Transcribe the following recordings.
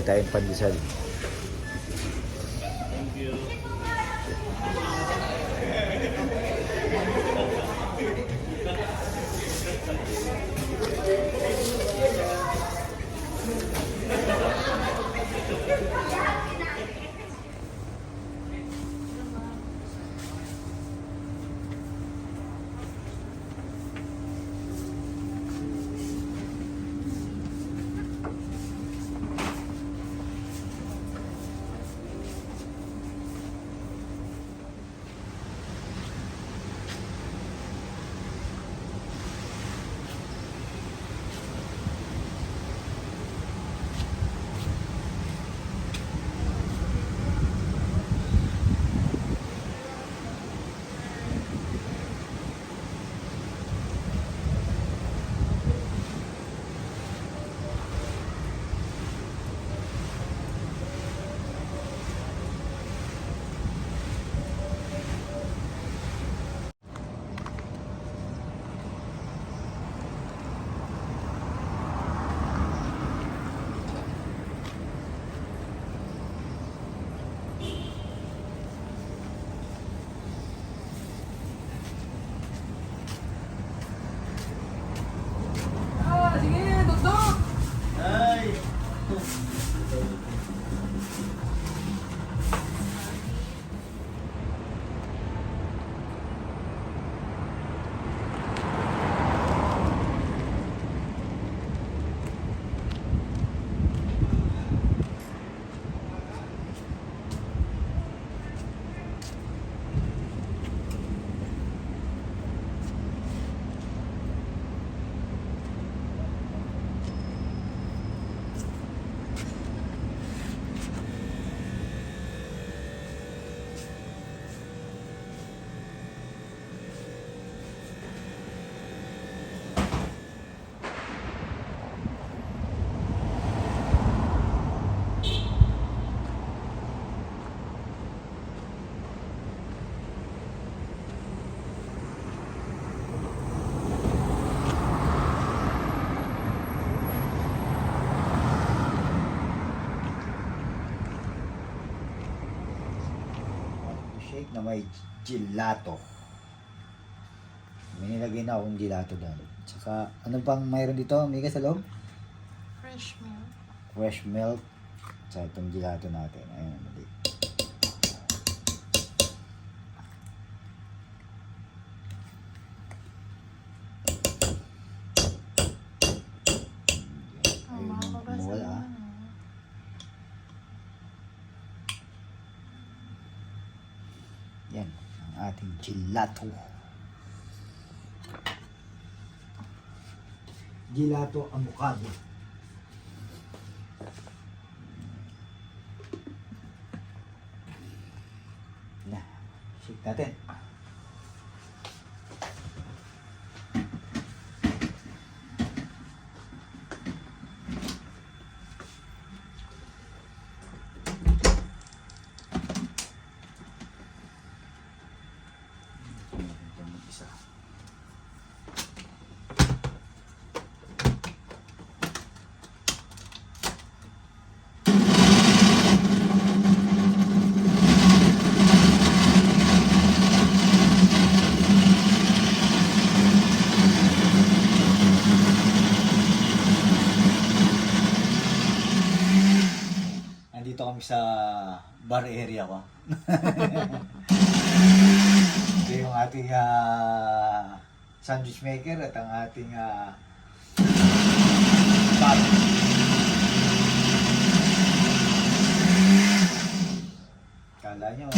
May tayong pandesal. Shake na may gelato. May nilagay na akong gelato doon. Tsaka, ano bang mayroon dito? May sa loob? Fresh milk. Fresh milk. Tsaka itong gelato natin. Ayun, mali. Yan, ang ating gelato. Gelato avocado. Na, shake natin. Isa. Nandito kami sa bar area ko. Ito yung ating sandwich maker at ang ating bar. Kala nyo,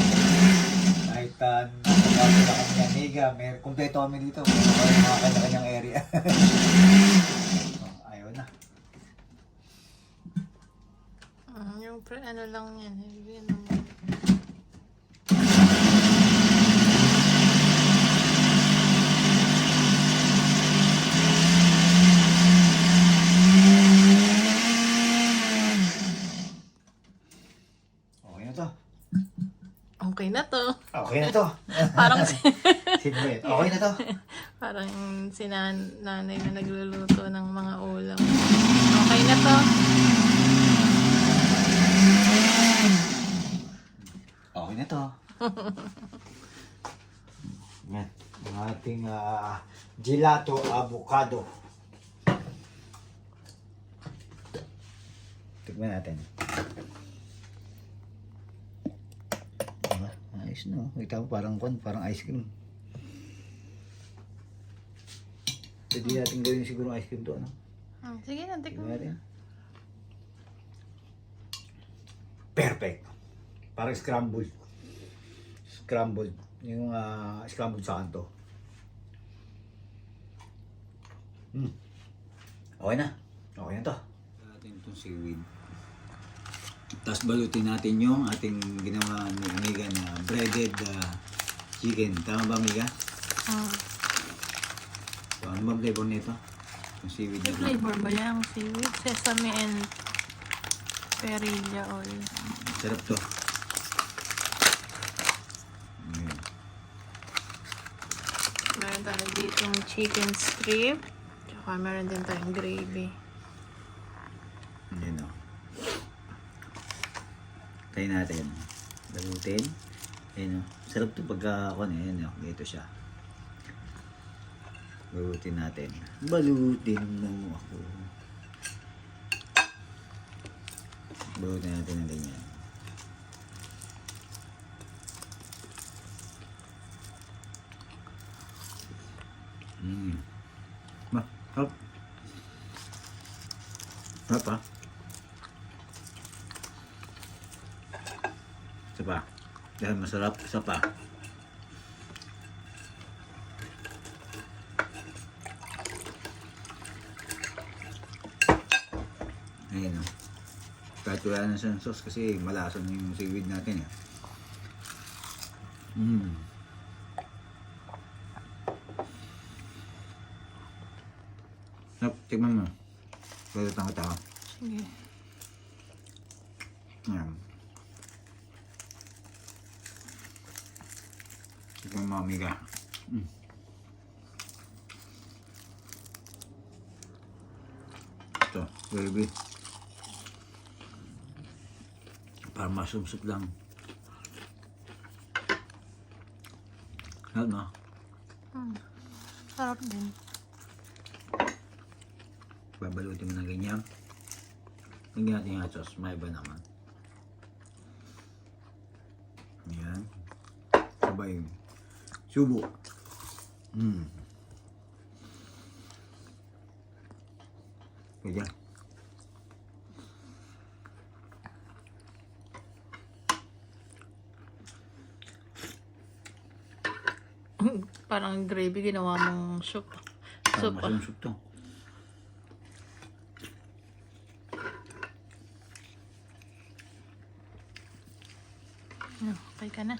kahit nakapagod na kami ng Mega, may kumpleto kami dito. May mga kanya-kanyang area. Ayaw na. Yung ano lang yan. Yun naman. Okay na to. Okay na to. Parang Sidwet. Okay na to. parang si nanay na nagluluto ng mga ulam. Okay na to. Gelato avocado. Tignan natin. Diba? Ayos no. Kita mo parang ice cream. Pwede natin gawin siguro ice cream to, ano? Sige na, Tignan tikman. natin. Perfect. Parang scrambled. Scrambled. Yung scrambled sa kanto. Okay na. Okay na to. Natin itong seaweed. Tapos balutin natin yung ating ginawa ni Amiga na breaded chicken. Tama ba, Amiga? So, ano ba flavor nito? Yung seaweed May na flavor ba yan? Seaweed, sesame and perilla oil. sarap to. Ayan. Meron tayo ditong chicken strip. Tsaka meron din tayong gravy. Ayan o. Tayo natin. Balutin. Ayan o. Sarap to pagka ako na. Ayan o. Dito siya. Balutin natin. Balutin mo ako. Balutin natin ng ganyan. Hop. Hop ha. Isa pa. Dahil masarap. Isa pa. Ayan o. Kahit wala na siyang sauce kasi malasan yung seaweed natin eh. Tignan mo. Balutan ko ito. Sige. Ayan. Tignan mo, Amiga. Ito, baby. Para masumsut lang. Sarap no? Sarap din. Babalutin mo ng ganyan. Lagyan natin yung hot sauce. May iba naman. Ayan. Sabay. Subo. Ganyan. Parang gravy ginawa mong soup. Soup Parang masarap to. Okay ka na.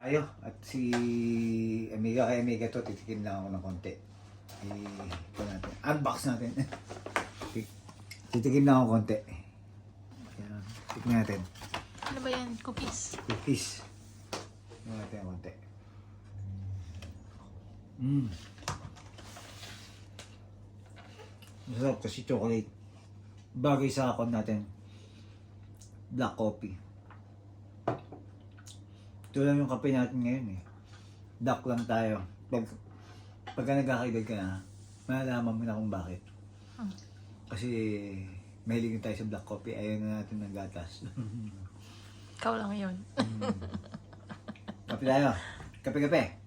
Ayo, at si Amiga kay Amiga to, titikim lang ako ng konti. Ito natin. Unbox natin. Titikim lang ako konti. Ayan, tikman natin. Ano ba yan? Cookies? Cookies. Tikman natin ng konti. Masarap kasi chocolate. Bagay sa akon natin. Black coffee. Ito lang yung kape natin ngayon eh. Dark lang tayo. Pagka nagkakaedad ka na, malalaman mo na kung bakit. Kasi mahilig tayo sa black coffee, ayaw na natin ng gatas. Ikaw lang yun. Kape tayo. Kape-kape.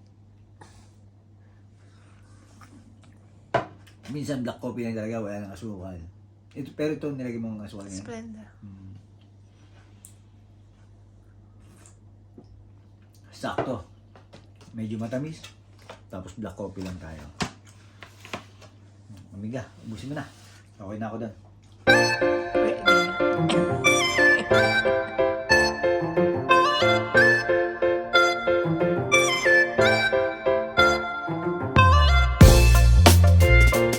Minsan black coffee lang talaga, wala ng asukal. Pero ito nilagay mo ng asukal niya. Splenda. Sakto. Medyo matamis. Tapos black coffee lang tayo. Amiga, ubusin mo na. Okay na ako doon. Pwede.